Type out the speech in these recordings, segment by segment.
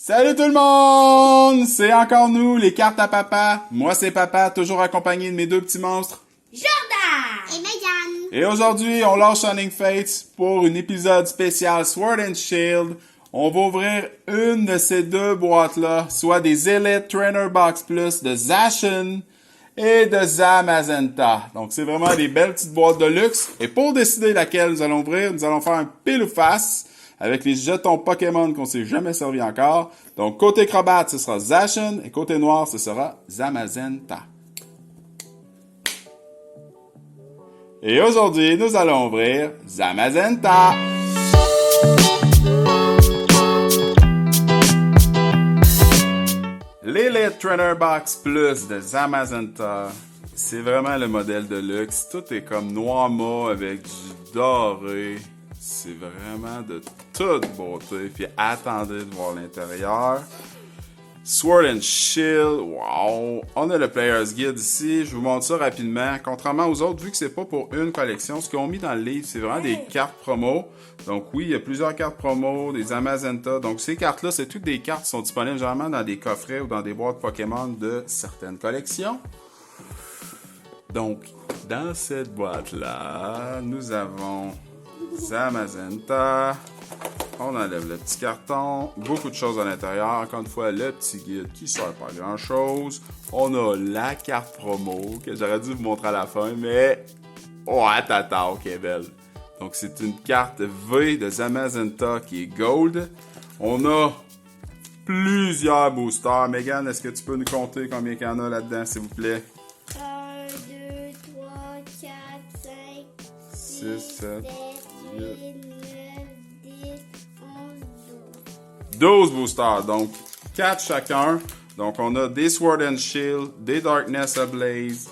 Salut tout le monde! C'est encore nous, les cartes à papa. Moi, c'est papa, toujours accompagné de mes deux petits monstres. Jordan! Et Megan! Et aujourd'hui, on lance Shining Fates pour un épisode spécial Sword and Shield. On va ouvrir une de ces deux boîtes-là, soit des Elite Trainer Box Plus de Zacian et de Zamazenta. Donc, c'est vraiment des belles petites boîtes de luxe. Et pour décider laquelle nous allons ouvrir, nous allons faire un pile ou face avec les jetons Pokémon qu'on s'est jamais servi encore. Donc, côté Crobat, ce sera Zacian et côté noir, ce sera Zamazenta. Et aujourd'hui, nous allons ouvrir Zamazenta. L'Elite Trainer Box Plus de Zamazenta, c'est vraiment le modèle de luxe. Tout est comme noir mat avec du doré. C'est vraiment de toute beauté. Puis attendez de voir l'intérieur. Sword and Shield, wow! On a le Player's Guide ici, je vous montre ça rapidement. Contrairement aux autres, vu que c'est pas pour une collection, ce qu'ils ont mis dans le livre, c'est vraiment des cartes promo. Donc oui, il y a plusieurs cartes promo, des Zamazenta. Donc ces cartes-là, c'est toutes des cartes qui sont disponibles généralement dans des coffrets ou dans des boîtes Pokémon de certaines collections. Donc, dans cette boîte-là, nous avons Zamazenta. On enlève le petit carton, beaucoup de choses à l'intérieur. Encore une fois, le petit guide qui sert pas à grand chose. On a la carte promo que j'aurais dû vous montrer à la fin, mais oh, attends, ok, belle. Donc c'est une carte V de Zamazenta qui est gold. On a plusieurs boosters. Megan, est-ce que tu peux nous compter combien il y en a là-dedans, s'il vous plaît? 1, 2, 3, 4, 5, 6, 7, 8, 9, 10, 11, 12 boosters, donc 4 chacun. Donc on a des Sword and Shield, des Darkness Ablaze,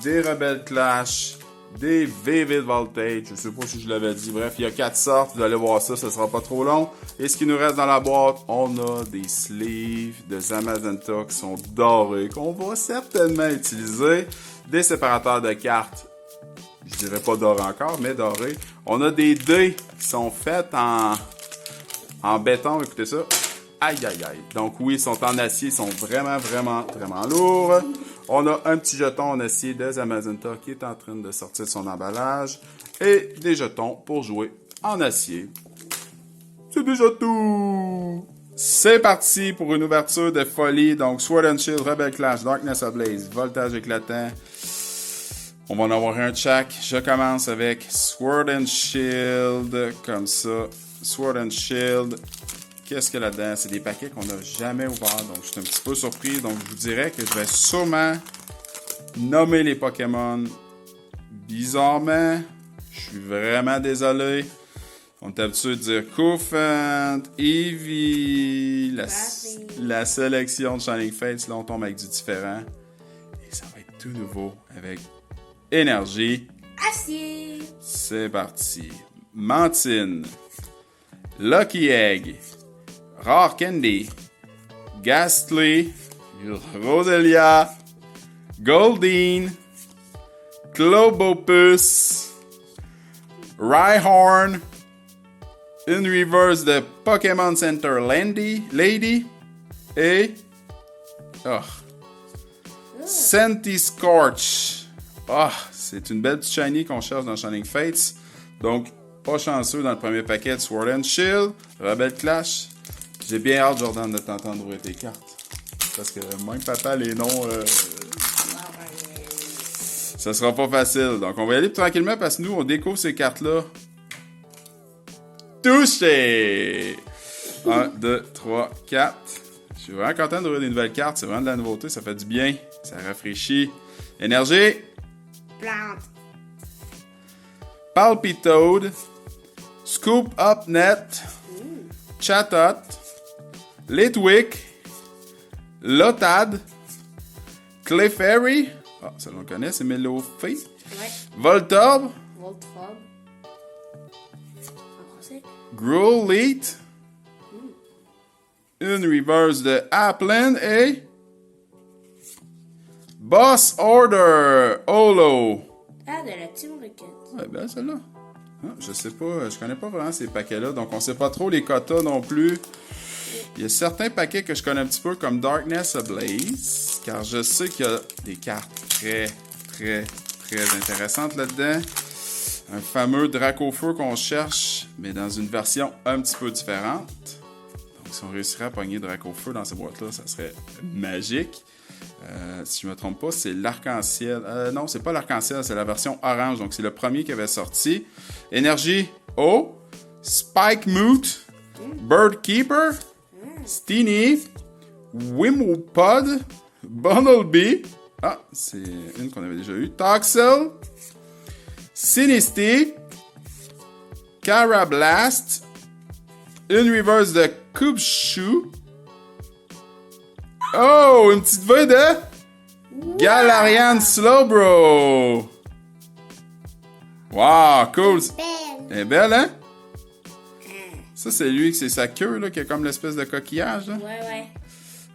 des Rebel Clash, des Vivid Voltage, je sais pas si je l'avais dit, bref, il y a 4 sortes, vous allez voir ça, ce sera pas trop long. Et ce qui nous reste dans la boîte, on a des sleeves de Zamazenta qui sont dorés, qu'on va certainement utiliser, des séparateurs de cartes, je dirais pas dorés encore, mais dorés. On a des dés qui sont faits en béton, écoutez ça. Aïe, aïe, aïe. Donc oui, ils sont en acier, ils sont vraiment, vraiment, vraiment lourds. On a un petit jeton en acier de Zamazenta qui est en train de sortir de son emballage. Et des jetons pour jouer en acier. C'est déjà tout! C'est parti pour une ouverture de folie. Donc Sword and Shield, Rebel Clash, Darkness Ablaze, Voltage éclatant. On va en avoir un de chaque. Je commence avec Sword and Shield, comme ça. Sword and Shield. Qu'est-ce qu'il y a là-dedans? C'est des paquets qu'on n'a jamais ouverts, donc je suis un petit peu surpris. Donc je vous dirais que je vais sûrement nommer les Pokémon bizarrement. Je suis vraiment désolé. On est habitué de dire Koufant, Eevee, la sélection de Shining Fates. Là, on tombe avec du différent. Et ça va être tout nouveau avec Énergie. acier! C'est parti. Mantine. Lucky Egg. Rare Candy. Ghastly. Roselia. Goldeen. Globopus. Rhyhorn. Une reverse de Pokémon Center Lady. Et... Oh. Centiskorch. Ah, c'est une belle petite shiny qu'on cherche dans Shining Fates. Donc, pas chanceux dans le premier paquet de Sword and Shield. Rebel Clash. J'ai bien hâte, Jordan, de t'entendre ouvrir tes cartes. Parce que même papa, les noms... ça sera pas facile. Donc, on va y aller tranquillement parce que nous, on découvre ces cartes-là. Touché! 1, 2, 3, 4. Je suis vraiment content d'ouvrir des nouvelles cartes. C'est vraiment de la nouveauté. Ça fait du bien. Ça rafraîchit. Énergie. Plante! Palpitoad. Scoop Up Net. Chatot. Litwick. Lotad. Clefairy. Ah, ça on le connaît, c'est Melofé. Ouais. Voltorb. Voltrob. En français? Growlithe. Une reverse de Applin et... Boss Order. Holo. Ah, de la Team Rocket. Ouais, ben celle-là. Ah, je sais pas, je connais pas vraiment ces paquets-là, donc on sait pas trop les quotas non plus. Il y a certains paquets que je connais un petit peu comme Darkness Ablaze, car je sais qu'il y a des cartes très intéressantes là-dedans. Un fameux Dracofeu qu'on cherche, mais dans une version un petit peu différente. Donc si on réussirait à pogner Dracofeu dans ces boîtes-là, ça serait magique. Si je me trompe pas, c'est l'arc-en-ciel. Non, c'est pas l'arc-en-ciel, c'est la version orange. Donc c'est le premier qui avait sorti. Énergie O, Spike Moot, Bird Keeper, Steenie, Wimopod, Bumblebee. Ah, c'est une qu'on avait déjà eue. Toxel, Sinisty, Carablast, une reverse de Kubshu. Oh, une petite V de Galarian Slowbro. Wow, cool. Elle est belle, hein? Ça, c'est lui, c'est sa queue, là, qui a comme l'espèce de coquillage, là. Ouais.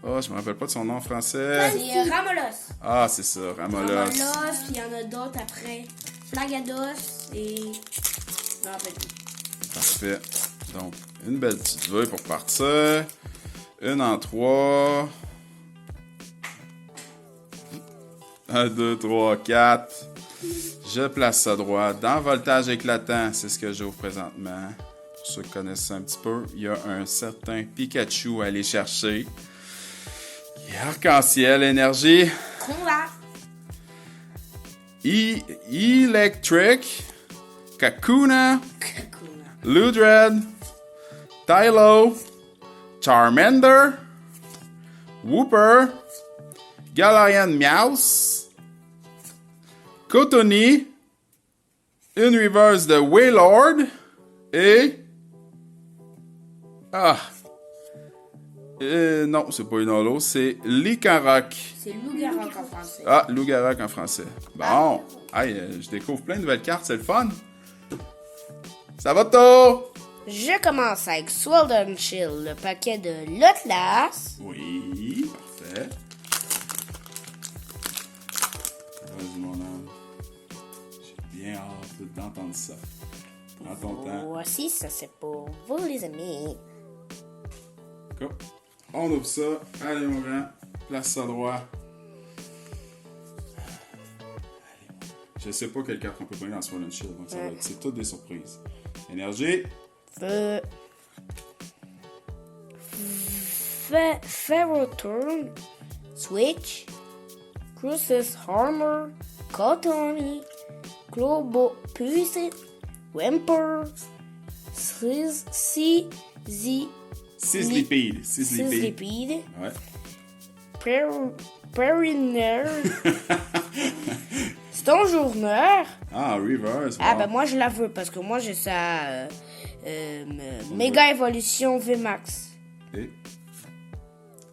Oh, je me rappelle pas de son nom en français. C'est Ramolos. Ah, c'est ça, Ramolos. Ramolos, puis il y en a d'autres après. Flagados et... Non, en fait. Parfait. Donc, une belle petite V pour partir. Une en 3. 1, 2, 3, 4. Je place ça droit. Dans Voltage éclatant, c'est ce que j'ouvre présentement. Pour ceux qui connaissent ça un petit peu, il y a un certain Pikachu à aller chercher. Qui est arc-en-ciel, énergie. Combat. Electric. Kakuna. Ludred. Tylo. Charmander. Wooper. Galarian Meowth. Cotony. Une reverse de Wailord. Et... Ah! Non, c'est pas une holo, c'est Lycanroc. C'est Loup-Garok en français. Ah, Loup-Garok en français. Bon, hey, je découvre plein de nouvelles cartes, c'est le fun. Ça va, toi? Je commence avec Sword and Shield, le paquet de Lotlas. Oui, parfait. Vas-y, mon âme. J'ai bien hâte d'entendre ça. Prends ton temps. Voici, ça c'est pour vous les amis. Go. On ouvre ça. Allez, mon grand. Place ça droit. Je sais pas quelle carte on peut prendre dans Sword and Shield, donc ça va être, c'est toutes des surprises. Énergie. Ferroturn, Switch, Crucis Armor, Cotony, Globopus, Wemper, Sizzlipede. Sizzlipede, Ouais. Periner, Stonjourner. Ah, reverse. Ah, wow. ben moi je la veux parce que moi j'ai sa méga évolution VMAX. Et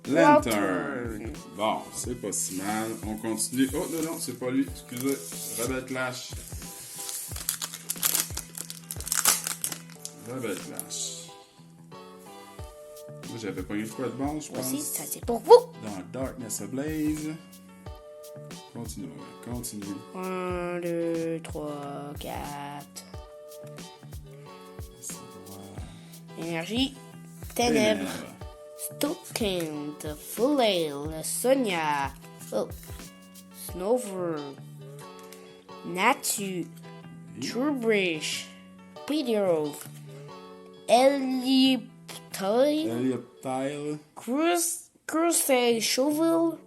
Lantern. Bon, c'est pas si mal. On continue. Oh, non, c'est pas lui. Excusez. Rebel Clash. Rebel Clash. Moi, j'avais pas eu de quoi de bon, je pense. Aussi, ça c'est pour vous. Dans Darkness Ablaze. Continue. 1, 2, 3, 4. Énergie. Ténèbres. Stockend. Flail. Sonia. Oh. Snover. Natu. Truebrish. Pidgeot. Elliptile. Crusade Shovel.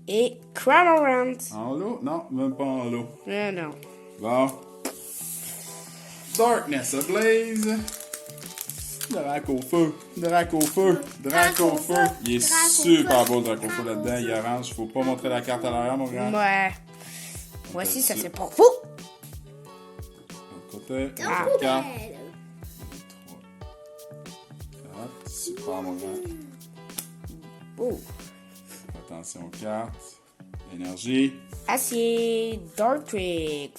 Et Cramorant. En lot? Non, même pas en lot. Non. Bon. Darkness Ablaze. Dracofeu. Il est super beau, le Dracofeu là-dedans. Il est orange. Faut pas montrer la carte à l'arrière, mon grand. Ouais. Voici, ça c'est pour vous. Côté. 4. 3. 4. Super, mon grand. Oh. Attention aux cartes. Énergie. Acier, Dartrix,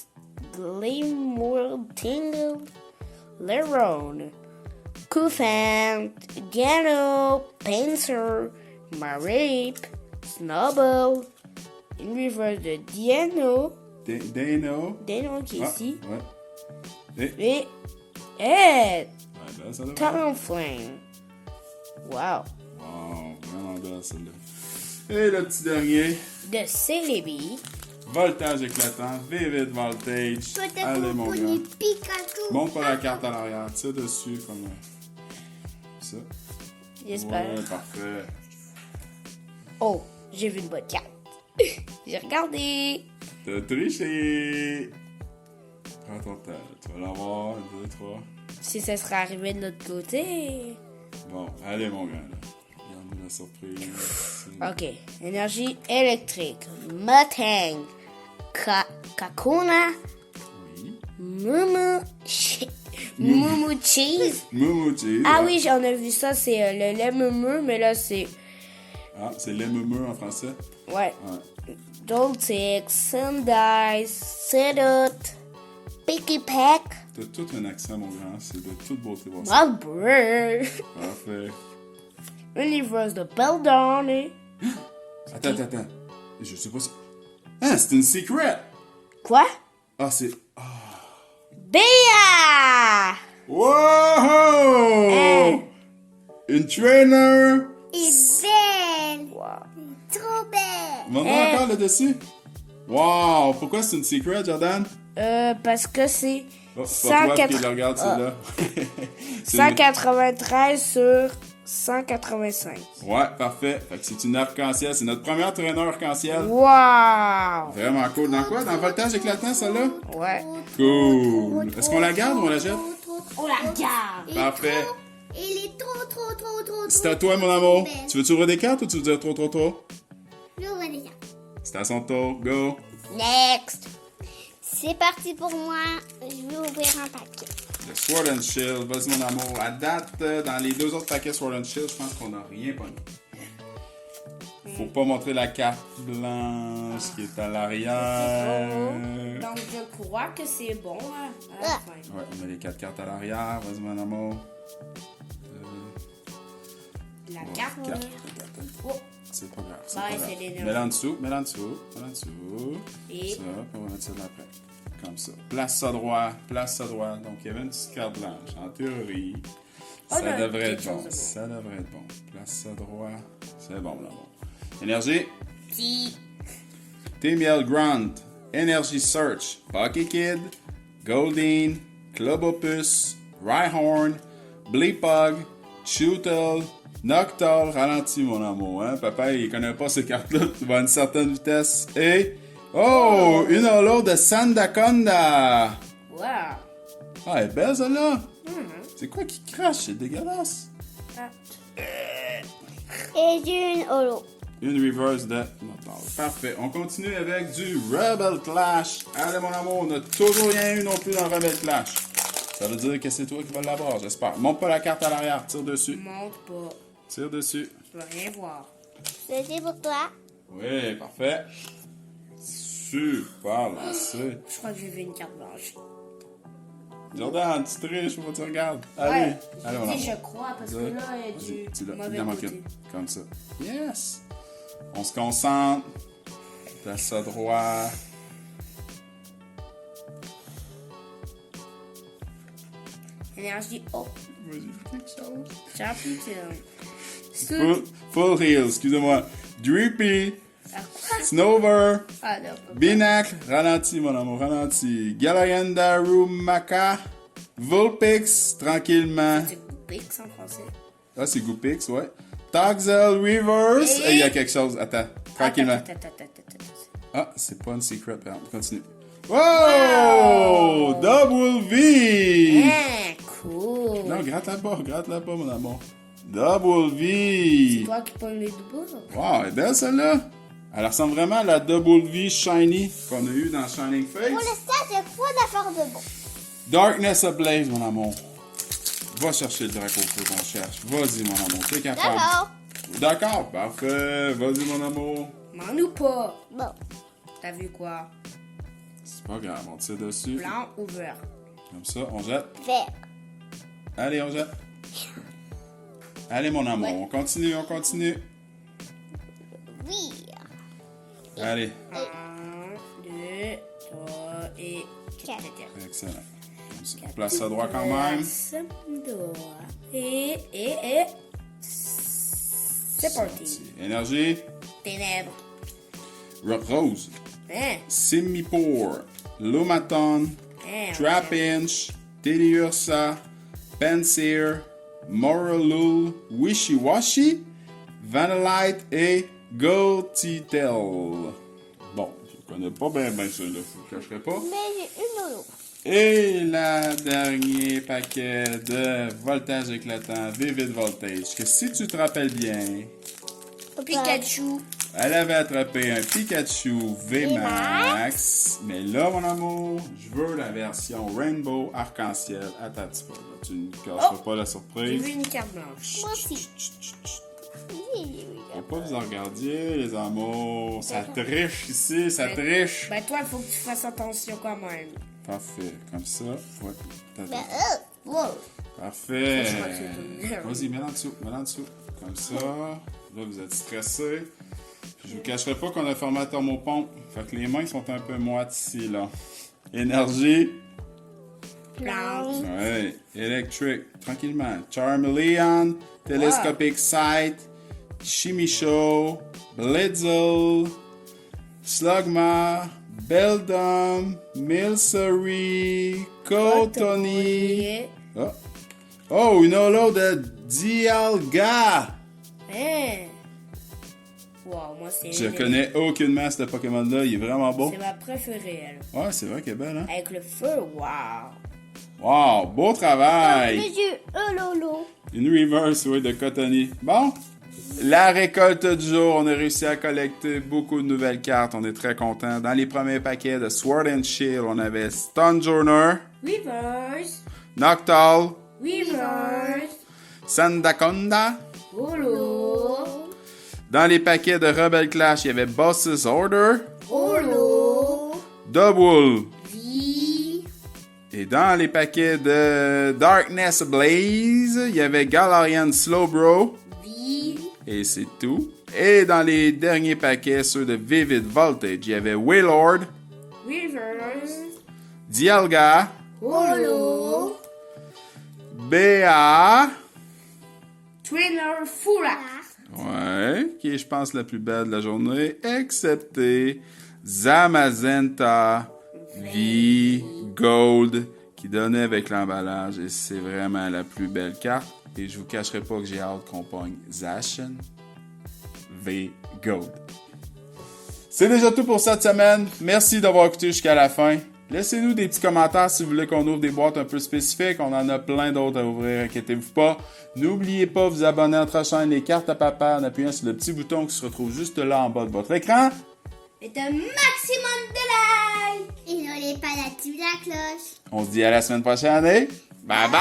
Gleamworld Tingle, Leron, Koufant, Gano, Panzer, Marip, Snubble, une reverse de Diano, Dano qui est ici, Ouais. et Ed, Ben, ça devrait. Talonflame, Wow. Wow, vraiment belle celle-là. Et le petit dernier, De Celebi. voltage éclatant, vivid voltage. Allez, mon gars. Pikachu. Montre pas la carte à l'arrière, tire dessus comme ça. J'espère. Ouais, parfait. Oh, j'ai vu une bonne carte. J'ai regardé. T'as triché. Prends ton temps, tu vas l'avoir, 1, 2, 3. Si ça serait arrivé de l'autre côté. Bon, allez, mon gars, là. Regarde-nous la surprise. Ok. Énergie électrique. Motang. Kakuna. Oui. Mumu Cheese. Moumouti. Ah oui, j'en ai vu ça. C'est le lait mumu, mais là, c'est... Ah, c'est les meumeux en français? Ouais. Ouais. Doltix, Sundice, Sedut, Picky Peck, T'as tout un accent, mon grand. C'est de toute beauté, voir ça. Malbur, Parfait. Universe de Beldone. Attends. Je sais pas si... Ah, c'est une secret! Quoi? Ah, c'est... Béa! Wow! Une trainer! Et belle. Wow. Trop belle. Montre-moi encore le dessus. Wow! Pourquoi c'est une secret, Jordan? Parce que c'est Oh, c'est pas toi qui le regarde, celle-là. C'est une- 193 sur 185. Ouais, parfait. Fait que c'est une arc-en-ciel. C'est notre première traîneur arc-en-ciel. Wow! Vraiment cool. Dans quoi? Dans le voltage éclatant, celle-là? Ouais. Cool. Est-ce qu'on la garde ou on la jette? On la garde! Parfait. Il est trop. C'est à toi, mon amour. Tu veux-tu ouvrir des cartes ou tu veux dire trop? Je vois déjà. C'est à son tour. Go. Next! C'est parti pour moi. Je vais ouvrir un paquet. Le Sword and Shield. Vas-y, mon amour. À date, dans les 2 autres paquets Sword and Shield, je pense qu'on n'a rien pogné. Faut pas montrer la carte blanche qui est à l'arrière. Donc, je crois que c'est bon hein, à la Ah. fin. Ouais, on met les 4 cartes à l'arrière. Vas-y, mon amour. La carte. Quatre. Oh. C'est pas grave. C'est Ouais, pas c'est grave. l'énergie. Mets-la en dessous. Et- Ça, puis on va mettre ça là après. Comme ça. Place ça droit. Donc, il y avait une petite carte blanche. En théorie, On ça a devrait quelque être bon. chose de bon. Ça devrait être bon. Place ça droit. C'est bon, là, bon. Énergie. Si. Temiel Grant. Energy Search. Pocky Kid. Goldine. Club Opus. Rhyhorn. Bleepug. Chewtle. Noctowl. Ralenti, mon amour. Hein? Papa, il connaît pas ces cartes-là. Tu vas à une certaine vitesse. Et... Oh! Une holo de Sandaconda. Wow. Ah, elle est belle, celle-là. C'est quoi qui crache? C'est dégueulasse. Et j'ai une holo. Une reverse de Noctowl. Parfait. On continue avec du Rebel Clash. Allez, mon amour, on n'a toujours rien eu non plus dans Rebel Clash. Ça veut dire que c'est toi qui vas l'avoir, j'espère. Monte pas la carte à l'arrière. Tire dessus. Monte pas. Tire dessus. Je veux rien voir. C'est pour toi. Oui, parfait. Super lancé. Je crois que j'ai vu une carte blanche. Jordan, tu triches, faut que tu regardes. Allez, allez, mon Je amour. dis je crois parce que là, Vas-y, tu l'as. mauvais Il en manque côté. une. Comme ça. Yes! On se concentre. Place ça droit. Énergie. Oh. Vas-y, quelque chose. Champion. Full heal, excusez-moi. Drippy. Ah, quoi? Snover. Ah non, pas. Binacle. Ralenti, mon amour, ralenti. Galaganda Rumaka. Vulpix, tranquillement. C'est Pix en français. Ah, c'est Goopix, ouais. Toxel Reverse. Et- Il y a quelque chose. Attends, tranquillement. Attends. Ah, c'est pas une secret, pardon. Continue. Wow! Double V! Ah, cool. Non, gratte là-bas, mon amour. Double V! C'est toi qui pognes les doubles. Wow, elle est belle celle-là. Elle ressemble vraiment à la Double V Shiny qu'on a eu dans Shining Pour Face. l'instant, j'ai pas d'affaires de bon. Darkness Ablaze, mon amour. Va chercher le drac au feu qu'on cherche. Vas-y, mon amour. T'es capable. D'accord. D'accord, parfait. Vas-y, mon amour. M'en ou pas. Bon. T'as vu quoi? C'est pas grave, on tire dessus. Blanc ou vert? Comme ça, on jette. Vert. Allez, on jette. Allez, mon amour, Ouais. on continue. Oui. Allez, 1, 2, 3 et 4. excellent. Comme ça. Place ça droit quand même. Droit. Et C'est parti. Énergie. Ténèbres. Rose. Hein? Simipour. Lumaton. Hein? Trapinch. Teliursa. Pensir. Moralul. Wishy-Washy. Vanillite et Gotitel. Bon, je connais pas bien ceux-là, je ne cacherai pas. Mais j'ai une Lolo. Et le dernier paquet de voltage éclatant, Vivid Voltage, que si tu te rappelles bien, Pikachu. elle avait attrapé un Pikachu VMAX. Mais là, mon amour, je veux la version Rainbow Arc-en-Ciel. Attends un petit peu, là. Tu ne cacheras pas la J'ai surprise. vu une carte blanche. Moi aussi. Faut pas vous en regarder, les amours. Ça triche ici, ça triche. Ben toi, il faut que tu fasses attention quand même. Parfait, comme ça. Ouais. Attends, Ben, attends. Wow. Parfait. Je crois que c'est tout. Vas-y, mets en dessous, mets en dessous. Comme ça. Là, vous êtes stressé. Je vous cacherai pas qu'on a formé à thermopompe. Fait que les mains sont un peu moites ici, là. Énergie. Plante. Ouais. Electric. Tranquillement. Charmeleon. Telescopic Sight. Chimicho. Blitzel. Slugma. Beldum. Milcery. Cotony. Oh. Oh, une holo de Dialga. Hein? Wow, moi c'est... Je connais aucunement ce Pokémon-là. Il est vraiment beau. C'est ma préférée, elle. Ouais, c'est vrai qu'elle est belle, hein? Avec le feu, wow. Wow, beau travail! mais j'ai un Lolo. Une reverse, oui, de Cotony. Bon, la récolte du jour, on a réussi à collecter beaucoup de nouvelles cartes. On est très contents. Dans les premiers paquets de Sword and Shield, on avait Stunjourner, Reverse. Noctowl, Reverse. Sandaconda. Holo. Dans les paquets de Rebel Clash, il y avait Boss's Order, Holo. Double. V. Et dans les paquets de Darkness Blaze, il y avait Galarian Slowbro. V. Et c'est tout. Et dans les derniers paquets, ceux de Vivid Voltage, il y avait Wailord, Reverse. Dialga, Holo. BA, Trainer Fura. ouais, qui est, je pense, la plus belle de la journée, excepté Zamazenta V Gold, qui donnait avec l'emballage, et c'est vraiment la plus belle carte. Et je vous cacherai pas que j'ai hâte qu'on pogne Zacian V Gold. C'est déjà tout pour cette semaine. Merci d'avoir écouté jusqu'à la fin. Laissez-nous des petits commentaires si vous voulez qu'on ouvre des boîtes un peu spécifiques. On en a plein d'autres à ouvrir, inquiétez-vous pas. N'oubliez pas de vous abonner à notre chaîne Les Cartes à Papa en appuyant sur le petit bouton qui se retrouve juste là en bas de votre écran. Et un maximum de likes. Et n'oubliez pas d'activer la cloche. On se dit à la semaine prochaine et bye bye!